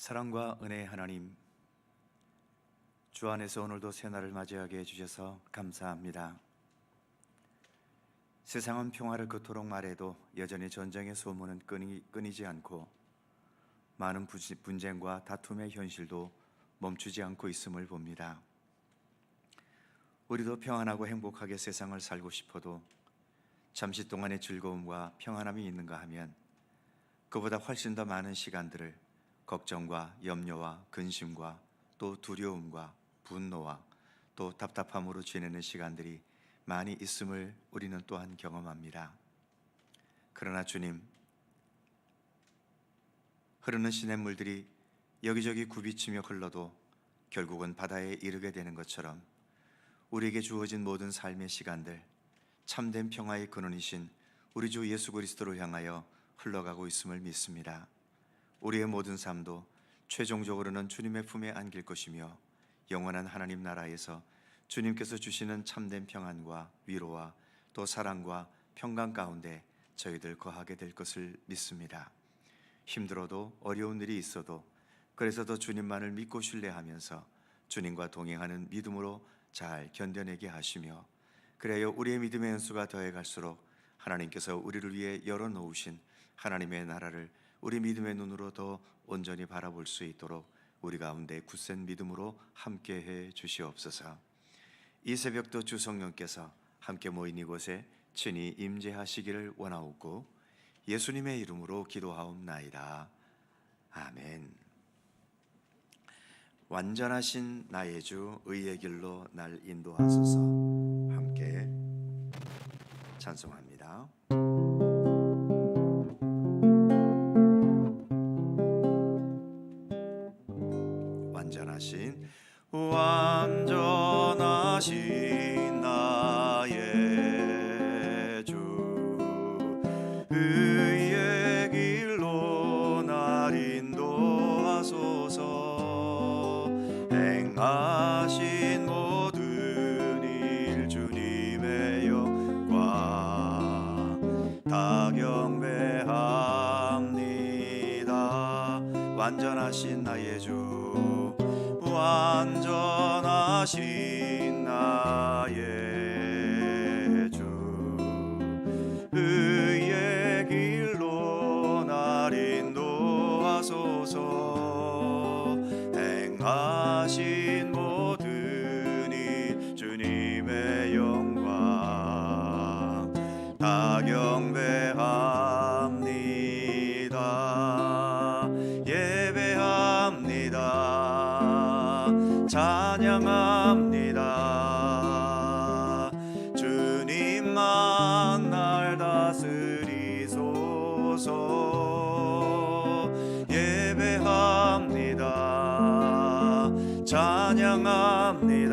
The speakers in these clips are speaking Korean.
사랑과 은혜의 하나님, 주 안에서 오늘도 새날을 맞이하게 해주셔서 감사합니다. 세상은 평화를 그토록 말해도 여전히 전쟁의 소문은 끊이지 않고 많은 분쟁과 다툼의 현실도 멈추지 않고 있음을 봅니다. 우리도 평안하고 행복하게 세상을 살고 싶어도 잠시 동안의 즐거움과 평안함이 있는가 하면 그보다 훨씬 더 많은 시간들을 걱정과 염려와 근심과 또 두려움과 분노와 또 답답함으로 지내는 시간들이 많이 있음을 우리는 또한 경험합니다. 그러나 주님, 흐르는 시냇물들이 여기저기 굽이치며 흘러도 결국은 바다에 이르게 되는 것처럼 우리에게 주어진 모든 삶의 시간들, 참된 평화의 근원이신 우리 주 예수 그리스도를 향하여 흘러가고 있음을 믿습니다. 우리의 모든 삶도 최종적으로는 주님의 품에 안길 것이며 영원한 하나님 나라에서 주님께서 주시는 참된 평안과 위로와 또 사랑과 평강 가운데 저희들 거하게 될 것을 믿습니다. 힘들어도 어려운 일이 있어도 그래서 더 주님만을 믿고 신뢰하면서 주님과 동행하는 믿음으로 잘 견뎌내게 하시며, 그래야 우리의 믿음의 연수가 더해갈수록 하나님께서 우리를 위해 열어놓으신 하나님의 나라를 우리 믿음의 눈으로 더 온전히 바라볼 수 있도록 우리 가운데 굳센 믿음으로 함께해 주시옵소서. 이 새벽도 주 성령께서 함께 모인 이곳에 친히 임재하시기를 원하옵고 예수님의 이름으로 기도하옵나이다. 아멘. 완전하신 나의 주 의의 길로 날 인도하소서. 함께 찬송합니다. 완전하신 나의 주 의의 길로 날 인도하소서. 행하신 모든 일 주님의 영광 다 경배합니다. 완전하신 나의 주, 완전하신 나의 주 의의 길로 날 인도하소서. 행하신 모든 일 주님의 영광 다 경배합니다. 예배합니다. 찬양합니다. 주님만 날 다스리소서. 예배합니다. 찬양합니다.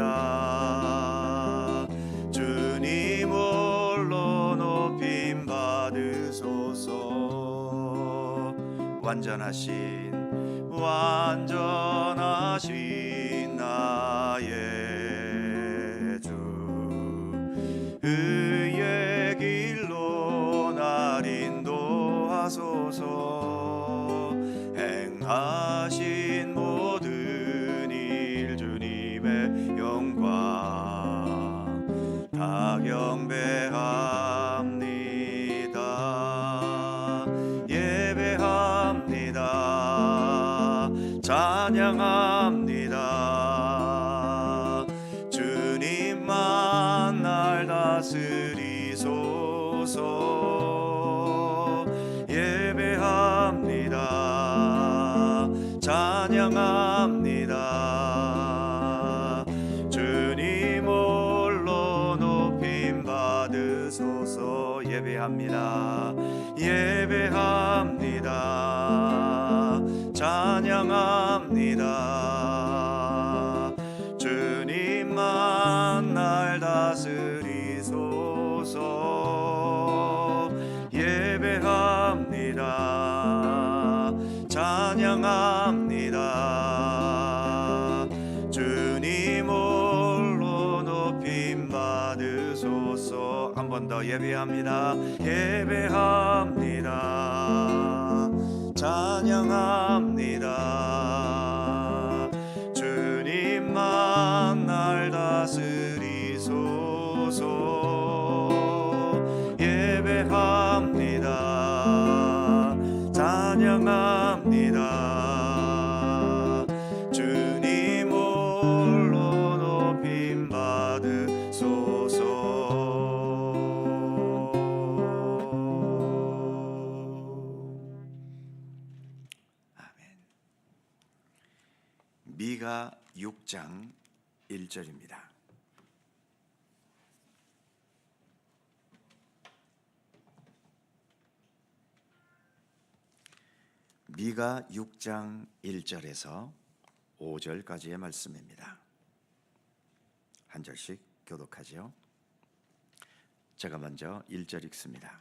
주님 홀로 높임 받으소서. 완전하신 나의 주 의의 길로 날 인도하소서. 행하신 모든 일 주님의 영광 다 경배합니다. 예배합니다. 찬양합니다. 주님만 날 다스리소서. 예배합니다. 찬양합니다. 주님 홀로 높임 받으소서. 예배합니다. 예배합니다. 찬양합니다. 주님만 날 다스리소서. 예배합니다. 찬양합니다. 주님 홀로 높임 받으소서. 한 번 더 예배합니다. 예배합니다. 찬양합니다. 주님만 날 다스리소서. 예배합니다. 찬양합니다. 주님 홀로 높임 받으소서. 미가 6장 1절입니다. 미가 6장 1절에서 5절까지의 말씀입니다. 한 절씩 교독하죠. 제가 먼저 1절 읽습니다.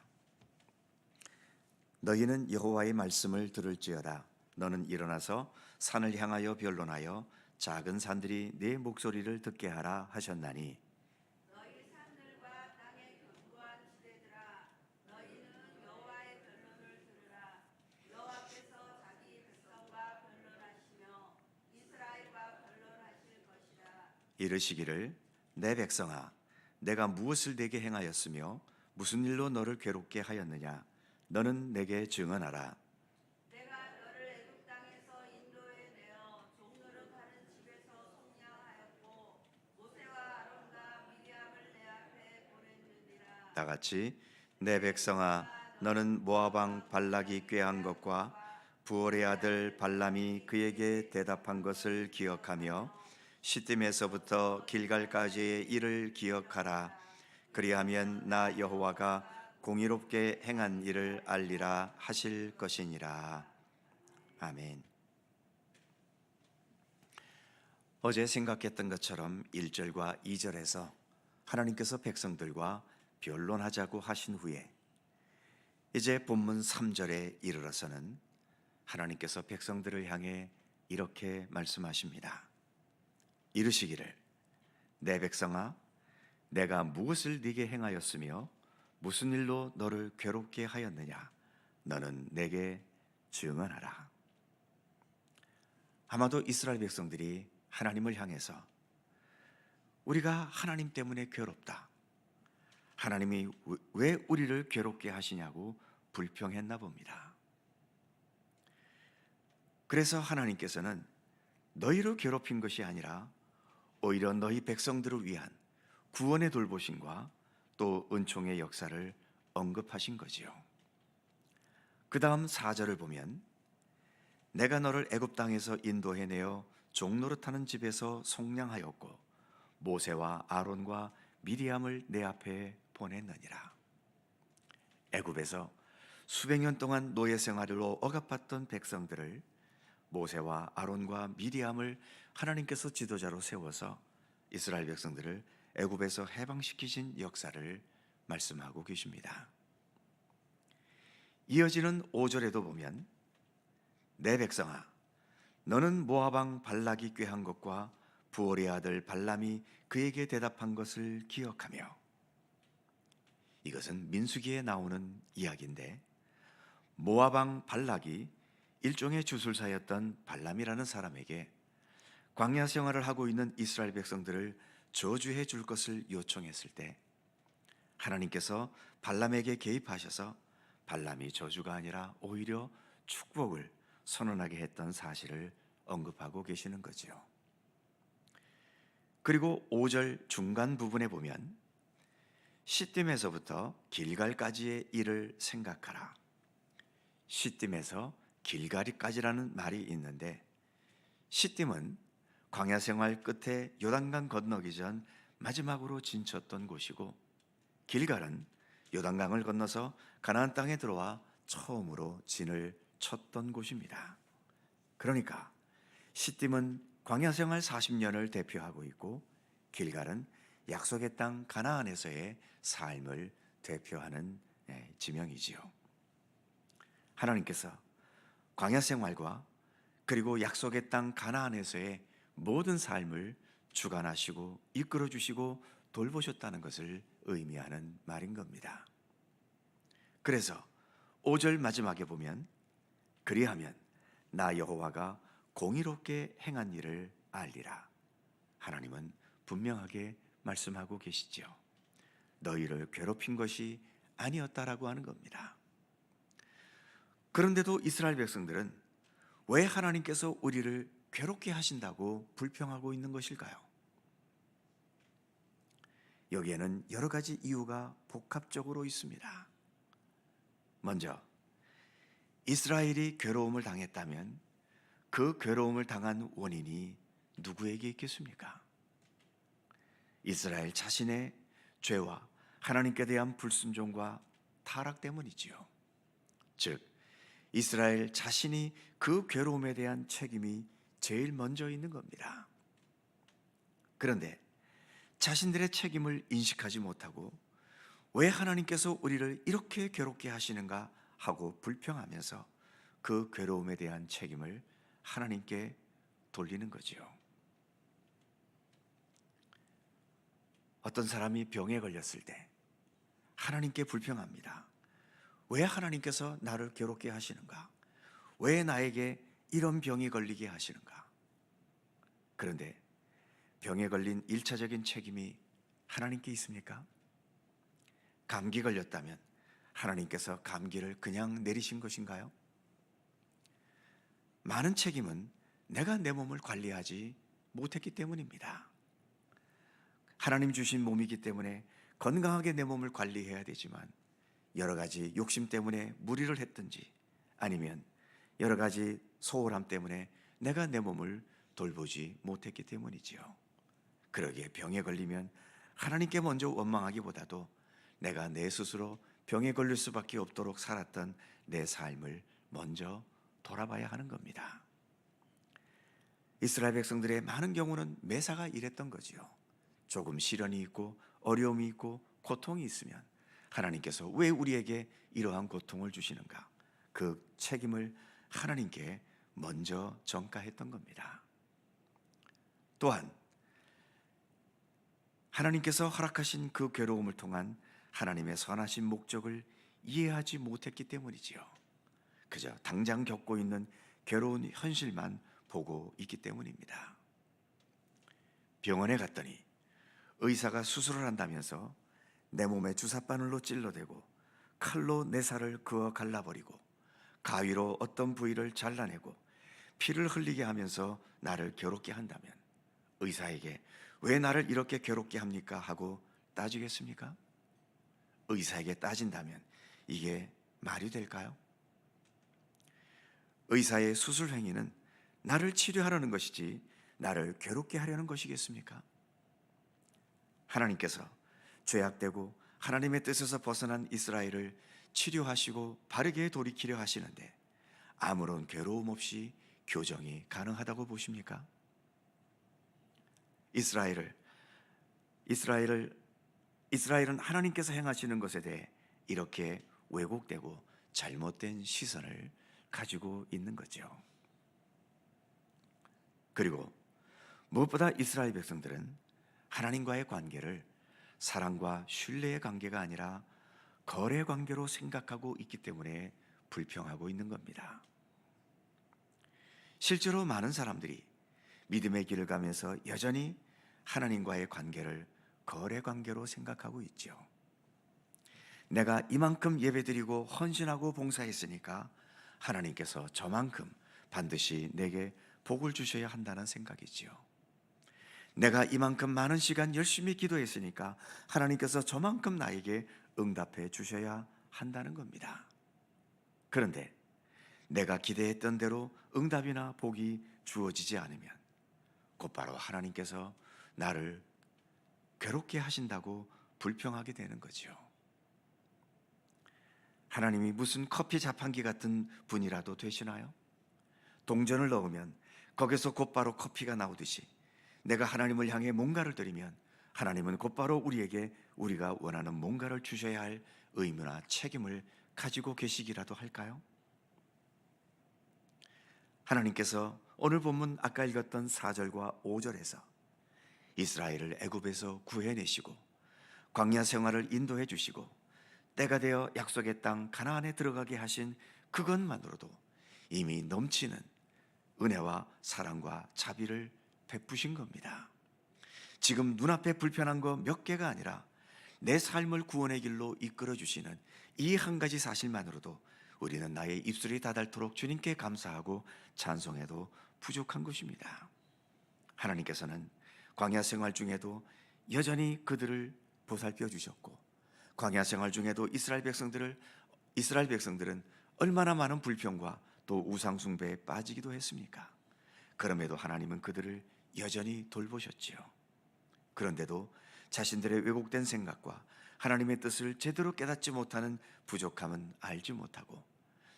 너희는 여호와의 말씀을 들을지어다. 너는 일어나서 산을 향하여 변론하여 작은 산들이 네 목소리를 듣게 하라 하셨나니, 너희 산들과 땅에 견고한 지대들아, 너희는 여호와의 변론을 들으라. 여호와께서 자기 백성과 변론하시며 이스라엘과 변론하실 것이라. 이르시기를 내 백성아, 내가 무엇을 내게 행하였으며 무슨 일로 너를 괴롭게 하였느냐? 너는 내게 증언하라. 내가 너를 애굽 땅에서 인도해 내어 종노릇하는 집에서 속량하였고 모세와 아론과 미리암을 내 앞에 보냈느니라. 다 같이 내 백성아, 너는 모압 왕 발락이 꾀한 것과 부올의 아들 발람이 그에게 대답한 것을 기억하며 시딤에서부터 길갈까지의 일을 기억하라. 그리하면 나 여호와가 공의롭게 행한 일을 알리라 하실 것이니라. 아멘. 어제 생각했던 것처럼 1절과 2절에서 하나님께서 백성들과 변론하자고 하신 후에 이제 본문 3절에 이르러서는 하나님께서 백성들을 향해 이렇게 말씀하십니다. 이르시기를 내 백성아, 내가 무엇을 네게 행하였으며 무슨 일로 너를 괴롭게 하였느냐? 너는 내게 증언하라. 아마도 이스라엘 백성들이 하나님을 향해서 우리가 하나님 때문에 괴롭다, 하나님이 왜 우리를 괴롭게 하시냐고 불평했나 봅니다. 그래서 하나님께서는 너희를 괴롭힌 것이 아니라 오히려 너희 백성들을 위한 구원의 돌보심과 또 은총의 역사를 언급하신 거지요. 그 다음 4절을 보면 내가 너를 애굽 땅에서 인도해내어 종노릇하는 집에서 속량하였고 모세와 아론과 미리암을 내 앞에 보냈느니라. 애굽에서 수백 년 동안 노예 생활로 억압받던 백성들을 모세와 아론과 미리암을 하나님께서 지도자로 세워서 이스라엘 백성들을 애굽에서 해방시키신 역사를 말씀하고 계십니다. 이어지는 5절에도 보면 내 백성아, 너는 모압 왕 발락이 꾀한 것과 부올의 아들 발람이 그에게 대답한 것을 기억하며, 이것은 민수기에 나오는 이야기인데 모압 왕 발락이 일종의 주술사였던 발람이라는 사람에게 광야 생활을 하고 있는 이스라엘 백성들을 저주해 줄 것을 요청했을 때 하나님께서 발람에게 개입하셔서 발람이 저주가 아니라 오히려 축복을 선언하게 했던 사실을 언급하고 계시는 거지요. 그리고 5절 중간 부분에 보면 시딤에서부터 길갈까지의 일을 생각하라. 시딤에서 길갈까지라는 말이 있는데, 시딤은 광야 생활 끝에 요단강 건너기 전 마지막으로 진쳤던 곳이고, 길갈은 요단강을 건너서 가나안 땅에 들어와 처음으로 진을 쳤던 곳입니다. 그러니까 시딤은 광야 생활 40년을 대표하고 있고, 길갈은 약속의 땅 가나안에서의 삶을 대표하는 지명이지요. 하나님께서 광야 생활과 그리고 약속의 땅 가나안에서의 모든 삶을 주관하시고 이끌어 주시고 돌보셨다는 것을 의미하는 말인 겁니다. 그래서 5절 마지막에 보면 그리하면 나 여호와가 공의롭게 행한 일을 알리라. 하나님은 분명하게 말씀하고 계시지요. 너희를 괴롭힌 것이 아니었다라고 하는 겁니다. 그런데도 이스라엘 백성들은 왜 하나님께서 우리를 괴롭게 하신다고 불평하고 있는 것일까요? 여기에는 여러 가지 이유가 복합적으로 있습니다. 먼저 이스라엘이 괴로움을 당했다면 그 괴로움을 당한 원인이 누구에게 있겠습니까? 이스라엘 자신의 죄와 하나님께 대한 불순종과 타락 때문이지요. 즉 이스라엘 자신이 그 괴로움에 대한 책임이 제일 먼저 있는 겁니다. 그런데 자신들의 책임을 인식하지 못하고 왜 하나님께서 우리를 이렇게 괴롭게 하시는가 하고 불평하면서 그 괴로움에 대한 책임을 하나님께 돌리는 거지요. 어떤 사람이 병에 걸렸을 때 하나님께 불평합니다. 왜 하나님께서 나를 괴롭게 하시는가? 왜 나에게 이런 병이 걸리게 하시는가? 그런데 병에 걸린 1차적인 책임이 하나님께 있습니까? 감기 걸렸다면 하나님께서 감기를 그냥 내리신 것인가요? 많은 책임은 내가 내 몸을 관리하지 못했기 때문입니다. 하나님 주신 몸이기 때문에 건강하게 내 몸을 관리해야 되지만 여러 가지 욕심 때문에 무리를 했든지 아니면 여러 가지 소홀함 때문에 내가 내 몸을 돌보지 못했기 때문이지요. 그러기에 병에 걸리면 하나님께 먼저 원망하기보다도 내가 내 스스로 병에 걸릴 수밖에 없도록 살았던 내 삶을 먼저 돌아봐야 하는 겁니다. 이스라엘 백성들의 많은 경우는 매사가 이랬던 거지요. 조금 시련이 있고 어려움이 있고 고통이 있으면 하나님께서 왜 우리에게 이러한 고통을 주시는가? 그 책임을 하나님께 먼저 전가했던 겁니다. 또한 하나님께서 허락하신 그 괴로움을 통한 하나님의 선하신 목적을 이해하지 못했기 때문이지요. 그저 당장 겪고 있는 괴로운 현실만 보고 있기 때문입니다. 병원에 갔더니 의사가 수술을 한다면서 내 몸에 주사바늘로 찔러대고 칼로 내 살을 그어 갈라버리고 가위로 어떤 부위를 잘라내고 피를 흘리게 하면서 나를 괴롭게 한다면 의사에게 왜 나를 이렇게 괴롭게 합니까? 하고 따지겠습니까? 의사에게 따진다면 이게 말이 될까요? 의사의 수술 행위는 나를 치료하려는 것이지 나를 괴롭게 하려는 것이겠습니까? 하나님께서 죄악되고 하나님의 뜻에서 벗어난 이스라엘을 치료하시고 바르게 돌이키려 하시는데 아무런 괴로움 없이 교정이 가능하다고 보십니까? 이스라엘은 하나님께서 행하시는 것에 대해 이렇게 왜곡되고 잘못된 시선을 가지고 있는 거죠. 그리고 무엇보다 이스라엘 백성들은 하나님과의 관계를 사랑과 신뢰의 관계가 아니라 거래 관계로 생각하고 있기 때문에 불평하고 있는 겁니다. 실제로 많은 사람들이 믿음의 길을 가면서 여전히 하나님과의 관계를 거래 관계로 생각하고 있죠. 내가 이만큼 예배드리고 헌신하고 봉사했으니까 하나님께서 저만큼 반드시 내게 복을 주셔야 한다는 생각이지요. 내가 이만큼 많은 시간 열심히 기도했으니까 하나님께서 저만큼 나에게 응답해 주셔야 한다는 겁니다. 그런데 내가 기대했던 대로 응답이나 복이 주어지지 않으면 곧바로 하나님께서 나를 괴롭게 하신다고 불평하게 되는 거죠. 하나님이 무슨 커피 자판기 같은 분이라도 되시나요? 동전을 넣으면 거기서 곧바로 커피가 나오듯이 내가 하나님을 향해 뭔가를 드리면 하나님은 곧바로 우리에게 우리가 원하는 뭔가를 주셔야 할 의무나 책임을 가지고 계시기라도 할까요? 하나님께서 오늘 본문 아까 읽었던 4절과 5절에서 이스라엘을 애굽에서 구해내시고 광야 생활을 인도해 주시고 때가 되어 약속의 땅 가나안에 들어가게 하신 그것만으로도 이미 넘치는 은혜와 사랑과 자비를 베푸신 겁니다. 지금 눈앞에 불편한 거 몇 개가 아니라 내 삶을 구원의 길로 이끌어 주시는 이 한 가지 사실만으로도 우리는 나의 입술이 닫을토록 주님께 감사하고 찬송해도 부족한 것입니다. 하나님께서는 광야 생활 중에도 여전히 그들을 보살펴 주셨고, 광야 생활 중에도 이스라엘 백성들은 얼마나 많은 불평과 또 우상 숭배에 빠지기도 했습니까? 그럼에도 하나님은 그들을 여전히 돌보셨지요. 그런데도 자신들의 왜곡된 생각과 하나님의 뜻을 제대로 깨닫지 못하는 부족함은 알지 못하고,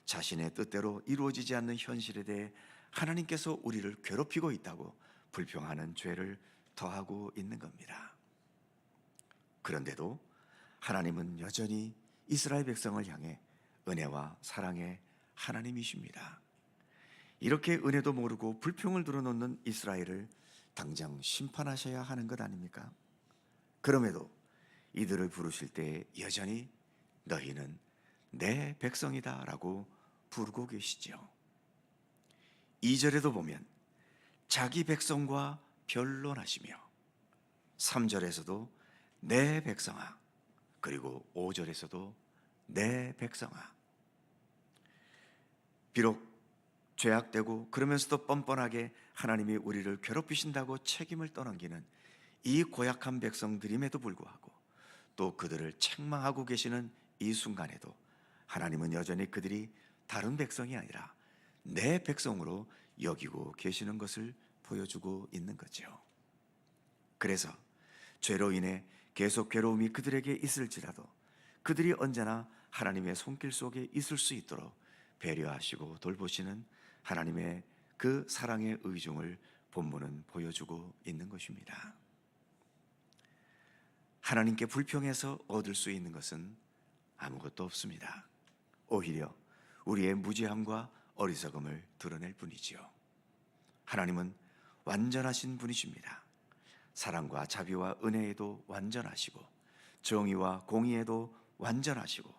자신의 뜻대로 이루어지지 않는 현실에 대해 하나님께서 우리를 괴롭히고 있다고 불평하는 죄를 더하고 있는 겁니다. 그런데도 하나님은 여전히 이스라엘 백성을 향해 은혜와 사랑의 하나님이십니다. 이렇게 은혜도 모르고 불평을 들어놓는 이스라엘을 당장 심판하셔야 하는 것 아닙니까? 그럼에도 이들을 부르실 때 여전히 너희는 내 백성이다 라고 부르고 계시죠. 2절에도 보면 자기 백성과 변론하시며, 3절에서도 내 백성아, 그리고 5절에서도 내 백성아. 비록 죄악되고 그러면서도 뻔뻔하게 하나님이 우리를 괴롭히신다고 책임을 떠넘기는 이 고약한 백성들임에도 불구하고, 또 그들을 책망하고 계시는 이 순간에도 하나님은 여전히 그들이 다른 백성이 아니라 내 백성으로 여기고 계시는 것을 보여주고 있는 거죠. 그래서 죄로 인해 계속 괴로움이 그들에게 있을지라도 그들이 언제나 하나님의 손길 속에 있을 수 있도록 배려하시고 돌보시는 하나님의 그 사랑의 의중을 본문은 보여주고 있는 것입니다. 하나님께 불평해서 얻을 수 있는 것은 아무것도 없습니다. 오히려 우리의 무지함과 어리석음을 드러낼 뿐이지요. 하나님은 완전하신 분이십니다. 사랑과 자비와 은혜에도 완전하시고, 정의와 공의에도 완전하시고,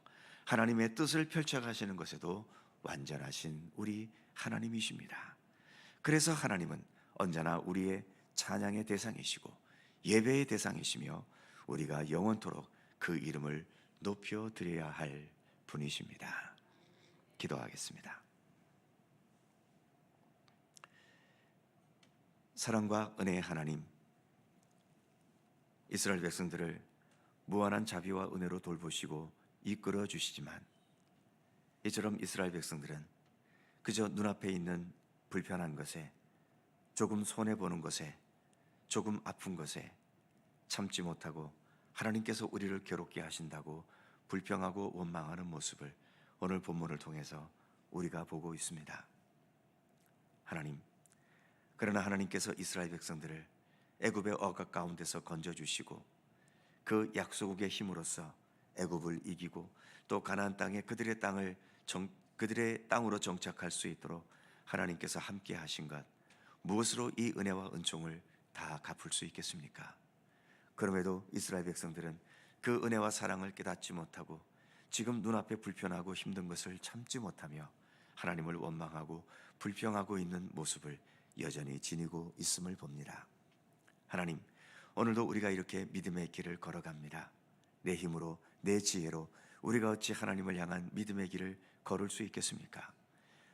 하나님의 뜻을 펼쳐가시는 것에도 완전하신 우리 하나님이십니다. 그래서 하나님은 언제나 우리의 찬양의 대상이시고 예배의 대상이시며, 우리가 영원토록 그 이름을 높여드려야 할 분이십니다. 기도하겠습니다. 사랑과 은혜의 하나님, 이스라엘 백성들을 무한한 자비와 은혜로 돌보시고 이끌어 주시지만, 이처럼 이스라엘 백성들은 그저 눈앞에 있는 불편한 것에, 조금 손해보는 것에, 조금 아픈 것에 참지 못하고 하나님께서 우리를 괴롭게 하신다고 불평하고 원망하는 모습을 오늘 본문을 통해서 우리가 보고 있습니다. 하나님, 그러나 하나님께서 이스라엘 백성들을 애굽의 억압 가운데서 건져주시고 그 약소국의 힘으로써 애굽을 이기고 또 가나안 땅에 그들의 땅으로 정착할 수 있도록 하나님께서 함께 하신 것, 무엇으로 이 은혜와 은총을 다 갚을 수 있겠습니까? 그럼에도 이스라엘 백성들은 그 은혜와 사랑을 깨닫지 못하고 지금 눈앞에 불편하고 힘든 것을 참지 못하며 하나님을 원망하고 불평하고 있는 모습을 여전히 지니고 있음을 봅니다. 하나님, 오늘도 우리가 이렇게 믿음의 길을 걸어갑니다. 내 힘으로, 내 지혜로 우리가 어찌 하나님을 향한 믿음의 길을 걸을 수 있겠습니까?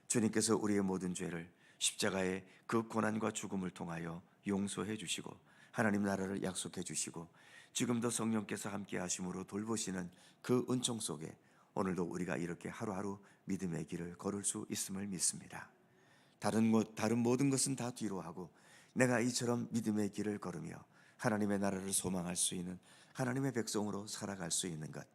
주님께서 우리의 모든 죄를 십자가의 그 고난과 죽음을 통하여 용서해 주시고 하나님 나라를 약속해 주시고 지금도 성령께서 함께 하심으로 돌보시는 그 은총 속에 오늘도 우리가 이렇게 하루하루 믿음의 길을 걸을 수 있음을 믿습니다. 다른 모든 것은 다 뒤로 하고 내가 이처럼 믿음의 길을 걸으며 하나님의 나라를 소망할 수 있는 하나님의 백성으로 살아갈 수 있는 것,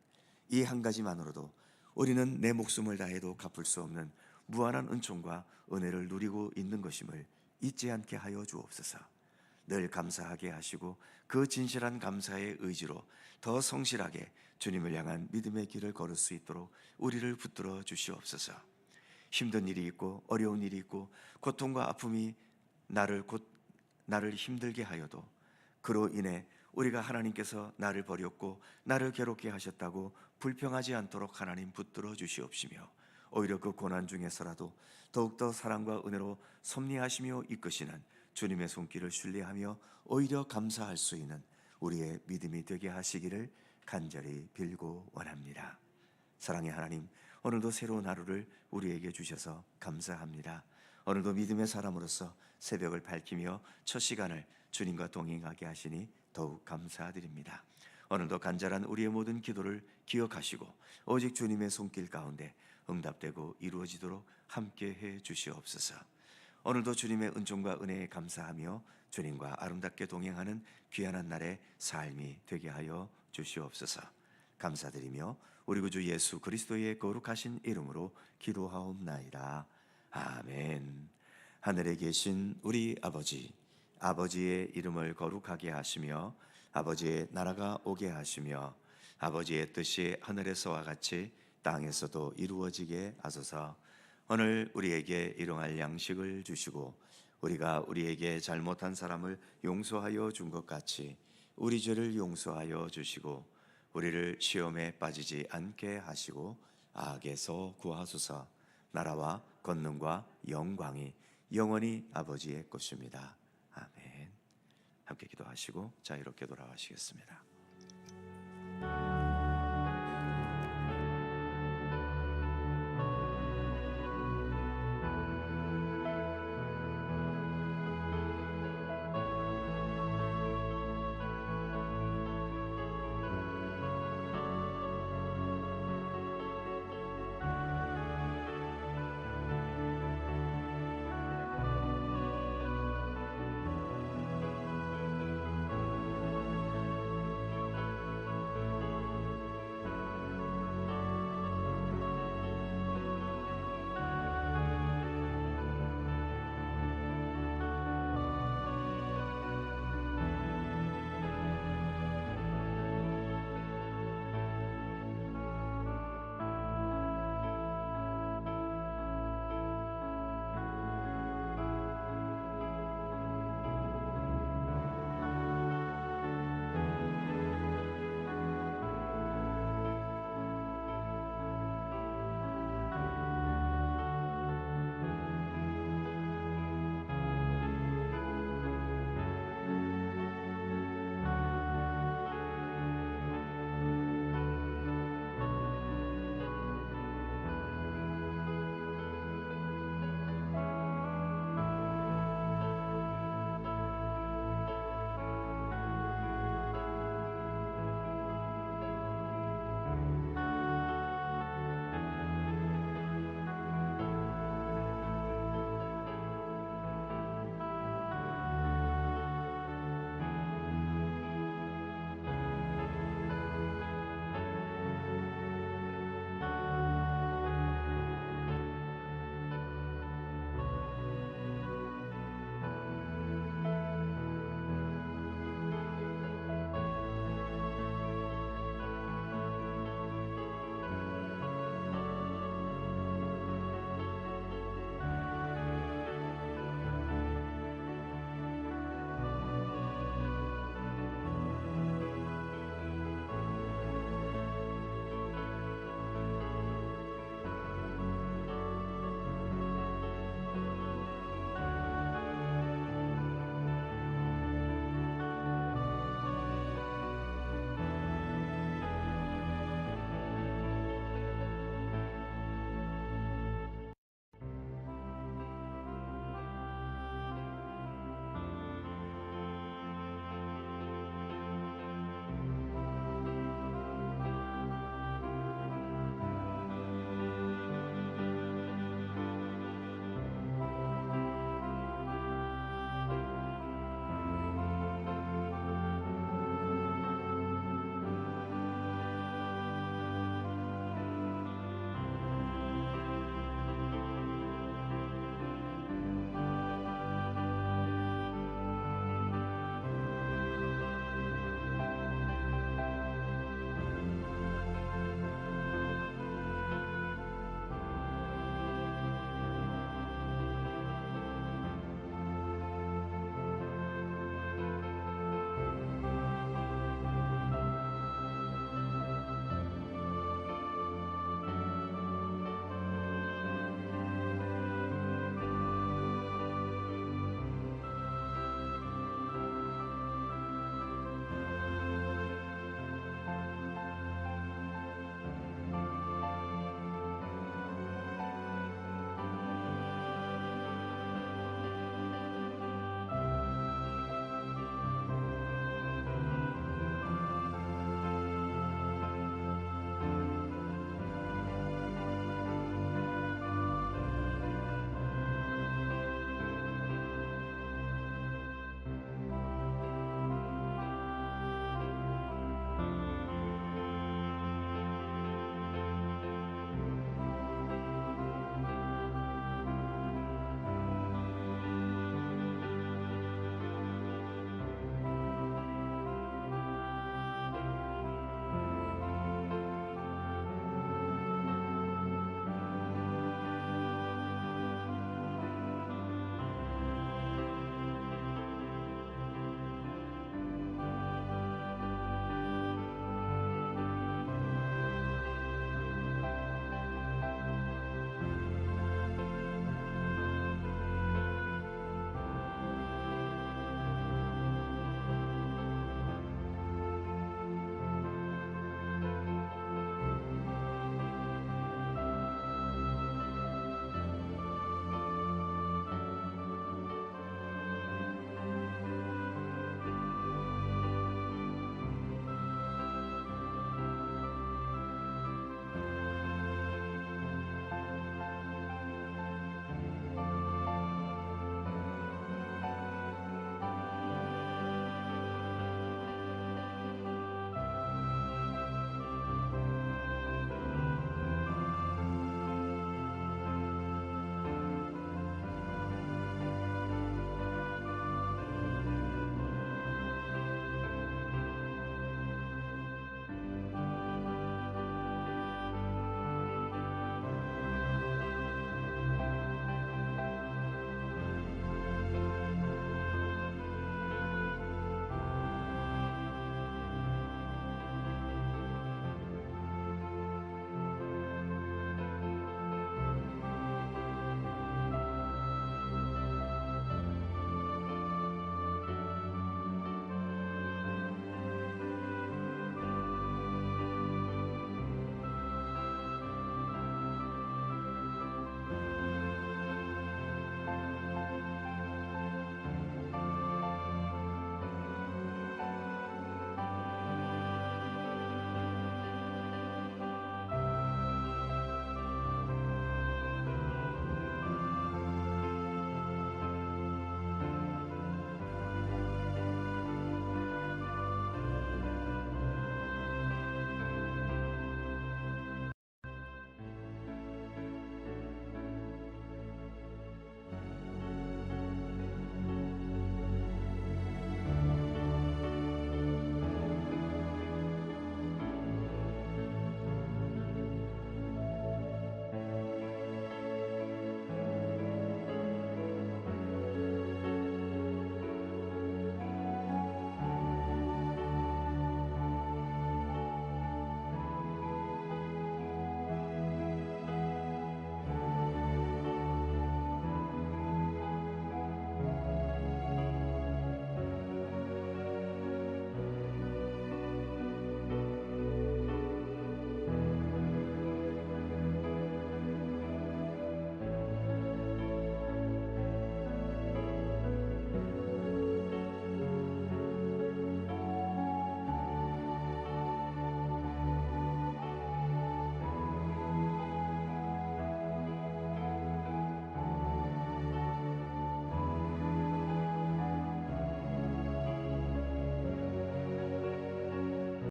이 한 가지만으로도 우리는 내 목숨을 다해도 갚을 수 없는 무한한 은총과 은혜를 누리고 있는 것임을 잊지 않게 하여 주옵소서. 늘 감사하게 하시고 그 진실한 감사의 의지로 더 성실하게 주님을 향한 믿음의 길을 걸을 수 있도록 우리를 붙들어 주시옵소서. 힘든 일이 있고 어려운 일이 있고 고통과 아픔이 나를 힘들게 하여도 그로 인해 우리가 하나님께서 나를 버렸고 나를 괴롭게 하셨다고 불평하지 않도록 하나님 붙들어 주시옵시며 오히려 그 고난 중에서라도 더욱더 사랑과 은혜로 섭리하시며 이끄시는 주님의 손길을 신뢰하며 오히려 감사할 수 있는 우리의 믿음이 되게 하시기를 간절히 빌고 원합니다. 사랑의 하나님, 오늘도 새로운 하루를 우리에게 주셔서 감사합니다. 오늘도 믿음의 사람으로서 새벽을 밝히며 첫 시간을 주님과 동행하게 하시니 더욱 감사드립니다. 오늘도 간절한 우리의 모든 기도를 기억하시고 오직 주님의 손길 가운데 응답되고 이루어지도록 함께해 주시옵소서. 오늘도 주님의 은총과 은혜에 감사하며 주님과 아름답게 동행하는 귀한 날의 삶이 되게 하여 주시옵소서. 감사드리며 우리 구주 예수 그리스도의 거룩하신 이름으로 기도하옵나이다. 아멘. 하늘에 계신 우리 아버지, 아버지의 이름을 거룩하게 하시며 아버지의 나라가 오게 하시며 아버지의 뜻이 하늘에서와 같이 땅에서도 이루어지게 하소서. 오늘 우리에게 일용할 양식을 주시고 우리가 우리에게 잘못한 사람을 용서하여 준 것 같이 우리 죄를 용서하여 주시고 우리를 시험에 빠지지 않게 하시고 악에서 구하소서. 나라와 권능과 영광이 영원히 아버지의 것입니다. 아멘. 함께 기도하시고 자유롭게 돌아가시겠습니다.